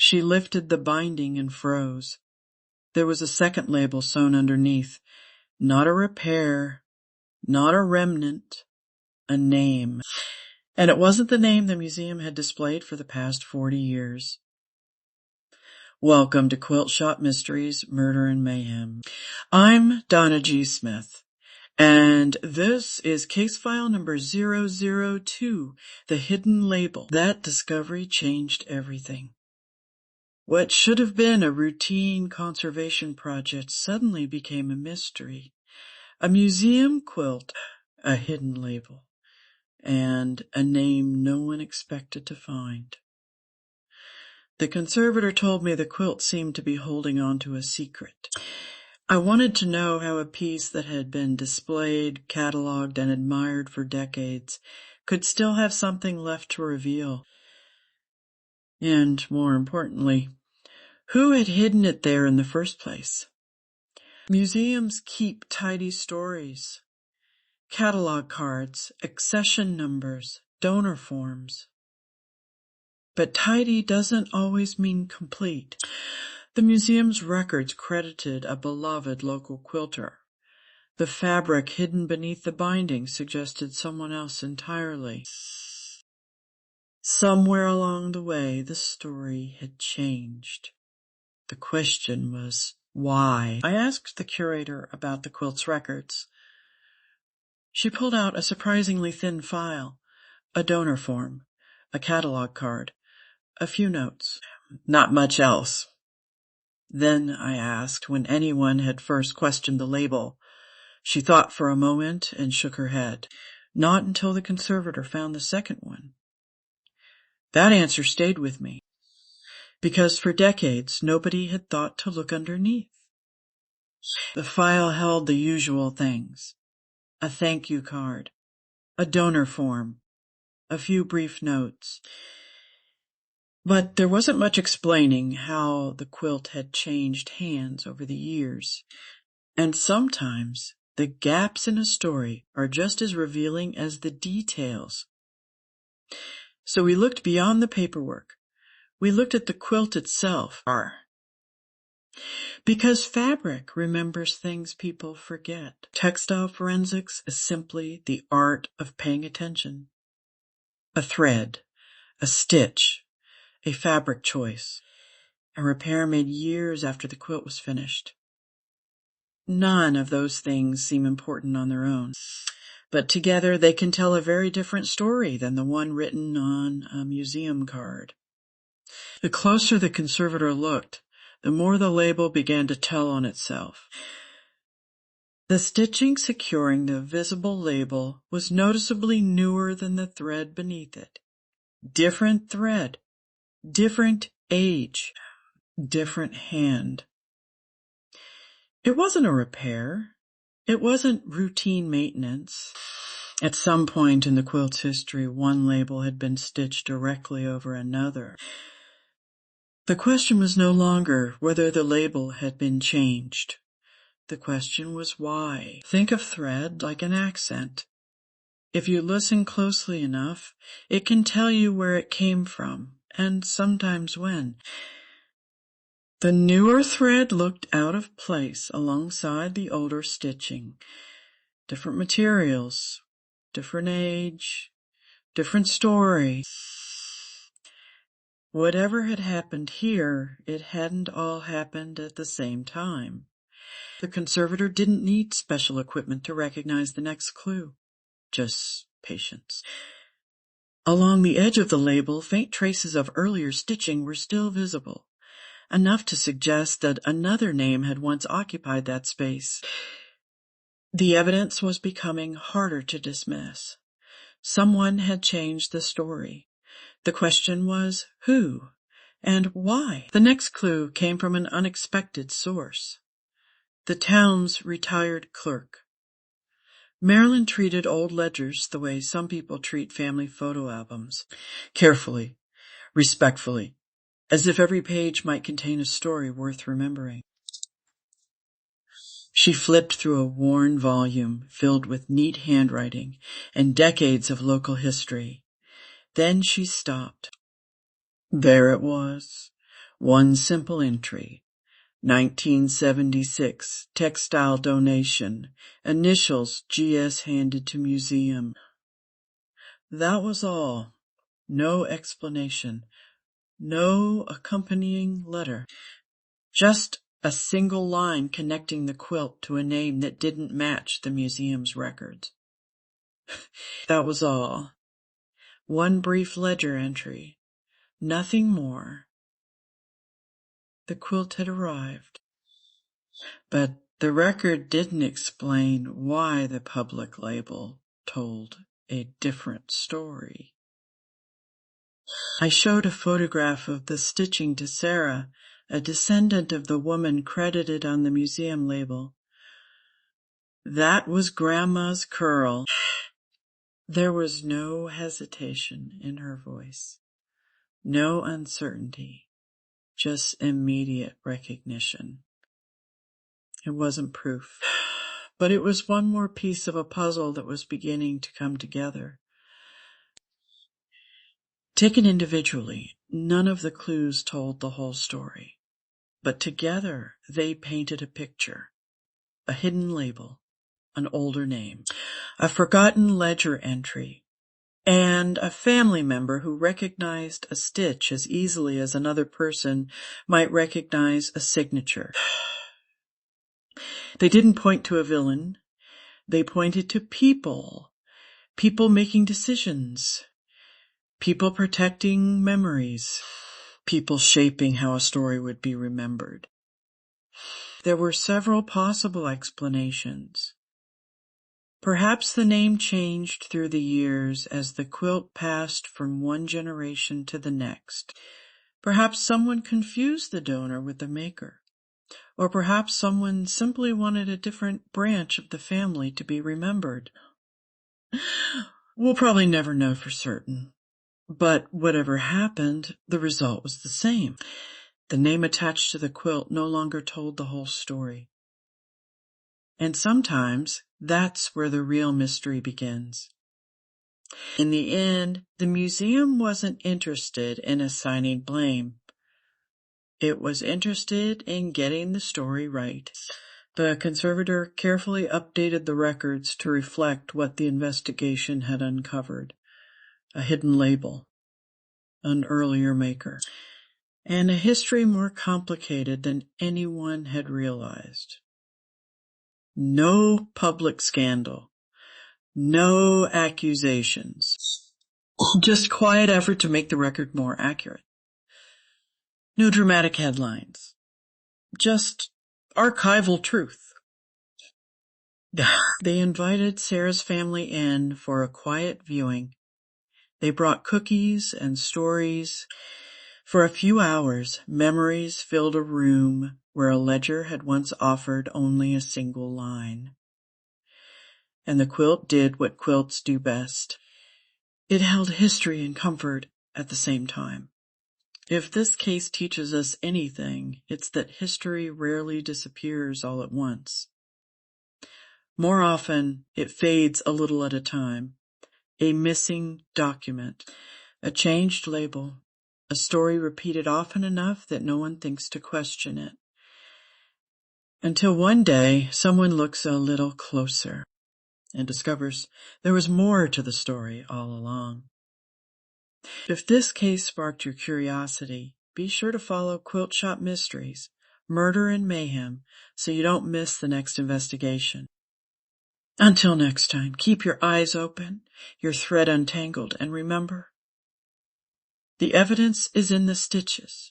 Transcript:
She lifted the binding and froze. There was a second label sewn underneath. Not a repair, not a remnant, a name. And it wasn't the name the museum had displayed for the past 40 years. Welcome to Quilt Shop Mysteries, Murder and Mayhem. I'm Donna G. Smith, and this is case file number 002, The Hidden Label. That discovery changed everything. What should have been a routine conservation project suddenly became a mystery. A museum quilt, a hidden label, and a name no one expected to find. The conservator told me the quilt seemed to be holding on to a secret. I wanted to know how a piece that had been displayed, cataloged, and admired for decades could still have something left to reveal. And, more importantly, who had hidden it there in the first place? Museums keep tidy stories, catalog cards, accession numbers, donor forms. But tidy doesn't always mean complete. The museum's records credited a beloved local quilter. The fabric hidden beneath the binding suggested someone else entirely. Somewhere along the way, the story had changed. The question was, why? I asked the curator about the quilt's records. She pulled out a surprisingly thin file, a donor form, a catalog card, a few notes. Not much else. Then I asked when anyone had first questioned the label. She thought for a moment and shook her head. Not until the conservator found the second one. That answer stayed with me, because for decades nobody had thought to look underneath. The file held the usual things: a thank you card, a donor form, a few brief notes. But there wasn't much explaining how the quilt had changed hands over the years. And sometimes the gaps in a story are just as revealing as the details. So we looked beyond the paperwork. We looked at the quilt itself. Because fabric remembers things people forget. Textile forensics is simply the art of paying attention. A thread, a stitch, a fabric choice, a repair made years after the quilt was finished. None of those things seem important on their own, but together they can tell a very different story than the one written on a museum card. The closer the conservator looked, the more the label began to tell on itself. The stitching securing the visible label was noticeably newer than the thread beneath it. Different thread. Different age, different hand. It wasn't a repair. It wasn't routine maintenance. At some point in the quilt's history, one label had been stitched directly over another. The question was no longer whether the label had been changed. The question was why. Think of thread like an accent. If you listen closely enough, it can tell you where it came from. And sometimes when. The newer thread looked out of place alongside the older stitching. Different materials, different age, different story. Whatever had happened here, it hadn't all happened at the same time. The conservator didn't need special equipment to recognize the next clue. Just patience. Along the edge of the label, faint traces of earlier stitching were still visible, enough to suggest that another name had once occupied that space. The evidence was becoming harder to dismiss. Someone had changed the story. The question was who and why. The next clue came from an unexpected source. The town's retired clerk. Marilyn treated old ledgers the way some people treat family photo albums. Carefully, respectfully, as if every page might contain a story worth remembering. She flipped through a worn volume filled with neat handwriting and decades of local history. Then she stopped. There it was, One simple entry. 1976, textile donation, initials GS handed to museum. That was all. No explanation. No accompanying letter. Just a single line connecting the quilt to a name that didn't match the museum's records. That was all. One brief ledger entry. Nothing more. The quilt had arrived. But the record didn't explain why the public label told a different story. I showed a photograph of the stitching to Sarah, a descendant of the woman credited on the museum label. That was Grandma's curl. There was no hesitation in her voice, no uncertainty, just immediate recognition. It wasn't proof, but it was one more piece of a puzzle that was beginning to come together. Taken individually, none of the clues told the whole story, but together they painted a picture, a hidden label, an older name, a forgotten ledger entry, and a family member who recognized a stitch as easily as another person might recognize a signature. They didn't point to a villain. They pointed to people making decisions, people protecting memories, people shaping how a story would be remembered. There were several possible explanations. Perhaps the name changed through the years as the quilt passed from one generation to the next. Perhaps someone confused the donor with the maker. Or perhaps someone simply wanted a different branch of the family to be remembered. We'll probably never know for certain. But whatever happened, the result was the same. The name attached to the quilt no longer told the whole story. And sometimes that's where the real mystery begins. In the end, the museum wasn't interested in assigning blame. It was interested in getting the story right. The conservator carefully updated the records to reflect what the investigation had uncovered. A hidden label, an earlier maker, and a history more complicated than anyone had realized. No public scandal, no accusations, just quiet effort to make the record more accurate. No dramatic headlines, just archival truth. They invited Sarah's family in for a quiet viewing. They brought cookies and stories. For a few hours, memories filled a room where a ledger had once offered only a single line. And the quilt did what quilts do best. It held history and comfort at the same time. If this case teaches us anything, it's that history rarely disappears all at once. More often, it fades a little at a time. A missing document, a changed label, a story repeated often enough that no one thinks to question it. Until one day, someone looks a little closer and discovers there was more to the story all along. If this case sparked your curiosity, be sure to follow Quilt Shop Mysteries, Murder and Mayhem, so you don't miss the next investigation. Until next time, keep your eyes open, your thread untangled, and remember, the evidence is in the stitches,